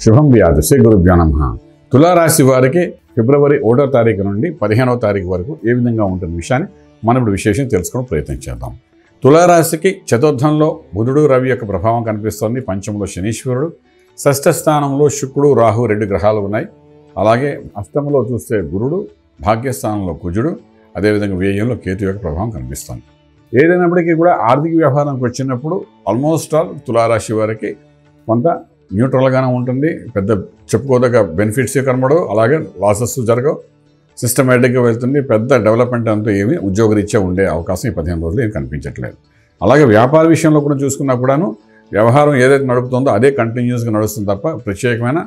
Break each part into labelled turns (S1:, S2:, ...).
S1: శుభం వ్యాధి శ్రీ గురుభ్యో నమః. తులారాశి వారికి ఫిబ్రవరి 1వ తారీఖు నుండి 15వ తారీఖు వరకు ఏ విధంగా ఉంటున్న విషయాన్ని మనం ఇప్పుడు విశేషం తెలుసుకోవడం ప్రయత్నం చేద్దాం. తులారాశికి చతుర్థంలో బుధుడు రవి యొక్క ప్రభావం కనిపిస్తోంది. పంచమంలో శనీశ్వరుడు, షష్ఠ స్థానంలో శుక్రుడు రాహు 2 గ్రహాలు ఉన్నాయి. అలాగే అష్టమంలో చూస్తే గురుడు, భాగ్యస్థానంలో కుజుడు, అదేవిధంగా వ్యయంలో కేతు యొక్క ప్రభావం కనిపిస్తోంది. ఏదైనప్పటికీ కూడా ఆర్థిక వ్యవహారానికి వచ్చినప్పుడు ఆల్మోస్ట్ ఆల్ తులారాశి వారికి కొంత న్యూట్రల్గానే ఉంటుంది. పెద్ద చెప్పుకోదగ్గ బెనిఫిట్స్ కనబడవు, అలాగే లాసెస్ జరగవు. సిస్టమేటిక్గా వెళ్తుంది. పెద్ద డెవలప్మెంట్ అంటూ ఏమీ ఉద్యోగరీత్యా ఉండే అవకాశం ఈ 15 రోజులు ఏం కనిపించట్లేదు. అలాగే వ్యాపార విషయంలో కూడా చూసుకున్నా కూడాను వ్యవహారం ఏదైతే నడుపుతుందో అదే కంటిన్యూస్గా నడుస్తుంది తప్ప ప్రత్యేకమైన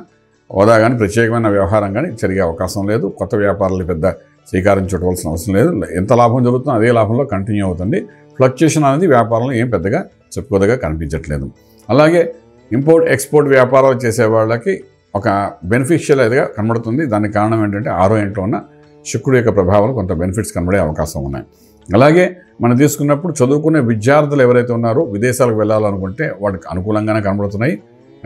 S1: హోదా కానీ ప్రత్యేకమైన వ్యవహారం కానీ జరిగే అవకాశం లేదు. కొత్త వ్యాపారాలు పెద్ద శ్రీకారం చుట్టవలసిన అవసరం లేదు. ఎంత లాభం జరుగుతుందో అదే లాభంలో కంటిన్యూ అవుతుంది. ఫ్లక్చుయేషన్ అనేది వ్యాపారంలో ఏం పెద్దగా చెప్పుకోదగా కనిపించట్లేదు. అలాగే ఇంపోర్ట్ ఎక్స్పోర్ట్ వ్యాపారాలు చేసే వాళ్ళకి ఒక బెనిఫిషియల్ అదిగా కనబడుతుంది. దానికి కారణం ఏంటంటే 6వ ఇంట్లో ఉన్న శుక్రుడు యొక్క ప్రభావం కొంత బెనిఫిట్స్ కనబడే అవకాశం ఉన్నాయి. అలాగే మనం తీసుకున్నప్పుడు చదువుకునే విద్యార్థులు ఎవరైతే ఉన్నారో విదేశాలకు వెళ్ళాలనుకుంటే వాటికి అనుకూలంగానే కనబడుతున్నాయి.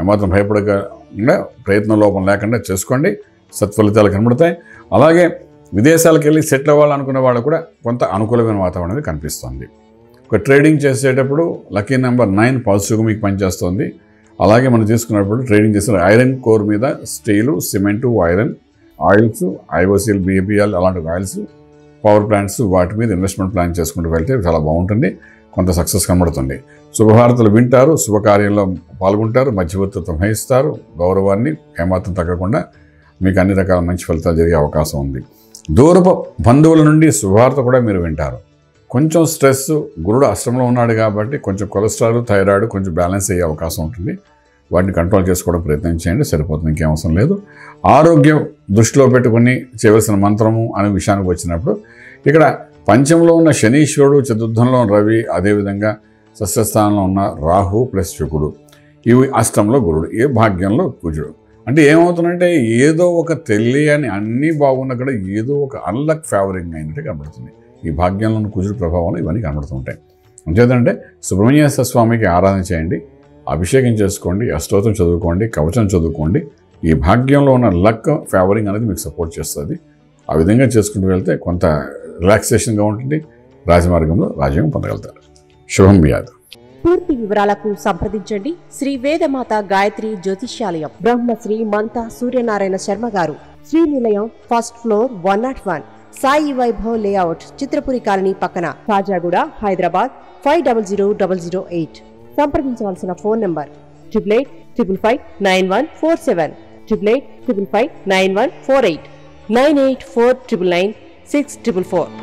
S1: ఏమాత్రం భయపడకుండా ప్రయత్నం లోపం లేకుండా చేసుకోండి, సత్ఫలితాలు కనబడతాయి. అలాగే విదేశాలకు వెళ్ళి సెటిల్ అవ్వాలనుకునే వాళ్ళు కూడా కొంత అనుకూలమైన వాతావరణం అనేది కనిపిస్తుంది. ఒక ట్రేడింగ్ చేసేటప్పుడు లక్కీ నెంబర్ 9 పాజిటివ్గా మీకు పనిచేస్తుంది. అలాగే మనం తీసుకున్నప్పుడు ట్రేడింగ్ చేసిన ఐరన్ కోర్ మీద steel, cement, iron, oils, IOCL, BPL అలాంటి ఆయిల్స్, పవర్ ప్లాంట్స్ వాటి మీద ఇన్వెస్ట్మెంట్ ప్లాన్ చేసుకుంటూ వెళ్తే చాలా బాగుంటుంది. కొంత సక్సెస్ కనబడుతుంది. శుభవార్తలు వింటారు, శుభకార్యంలో పాల్గొంటారు, మధ్యవర్తిత్వం వహిస్తారు. గౌరవాన్ని ఏమాత్రం తగ్గకుండా మీకు అన్ని రకాల మంచి ఫలితాలు జరిగే అవకాశం ఉంది. దూరపు బంధువుల నుండి శుభవార్త కూడా మీరు వింటారు. కొంచెం స్ట్రెస్, గురుడు అష్టంలో ఉన్నాడు కాబట్టి కొంచెం కొలెస్ట్రాల్, థైరాయిడ్ కొంచెం బ్యాలెన్స్ అయ్యే అవకాశం ఉంటుంది. వాటిని కంట్రోల్ చేసుకోవడం ప్రయత్నం చేయండి, సరిపోతుంది, ఇంకేం అవసరం లేదు. ఆరోగ్యం దృష్టిలో పెట్టుకుని చేయవలసిన మంత్రము అనే విషయానికి వచ్చినప్పుడు ఇక్కడ పంచంలో ఉన్న శనీశ్వరుడు, చతుర్థంలో రవి, అదేవిధంగా షష్ఠస్థానంలో ఉన్న రాహు ప్లస్ శుక్రుడు, ఇవి అష్టంలో గురుడు, ఏ భాగ్యంలో కుజుడు. అంటే ఏమవుతుందంటే ఏదో ఒక తెలియని అన్నీ బాగున్నా కూడా ఏదో ఒక అన్లక్ ఫేవరింగ్ అయినట్టు కనబడుతుంది. ఈ భాగ్యంలోని కుజుడు ప్రభావంలో ఇవన్నీ కనబడుతుంటాయి. అంతేదంటే సుబ్రహ్మణ్యేశ్వర స్వామికి ఆరాధన చేయండి, అభిషేకం చేసుకోండి, అష్టోత్తరం చదువుకోండి, కవచం చదువుకోండి. ఈ భాగ్యంలో ఉన్న లక్ ఫేవరింగ్ అనేది మీకు సపోర్ట్ చేస్తుంది. ఆ విధంగా చేసుకుంటూ వెళ్తే కొంత రిలాక్సేషన్గా ఉంటుంది. రాజమార్గంలో రాజ్యం పొందగలుగుతారు. శుభం వ్యాధి.
S2: పూర్తి వివరాలకు సంప్రదించండి శ్రీ వేదమాత గాయత్రి జ్యోతిష్యాలయం, Brahmasri మంతా Suryanarayana Sharma garu, Srinilayam, first floor, 101, Sai Vaibhav layout, Chitrapuri colony పక్కన, కాజాగూడ, హైదరాబాద్ 500008. సంప్రదించవలసిన ఫోన్ నంబర్ 8855559147, 8855559148, 9849996644.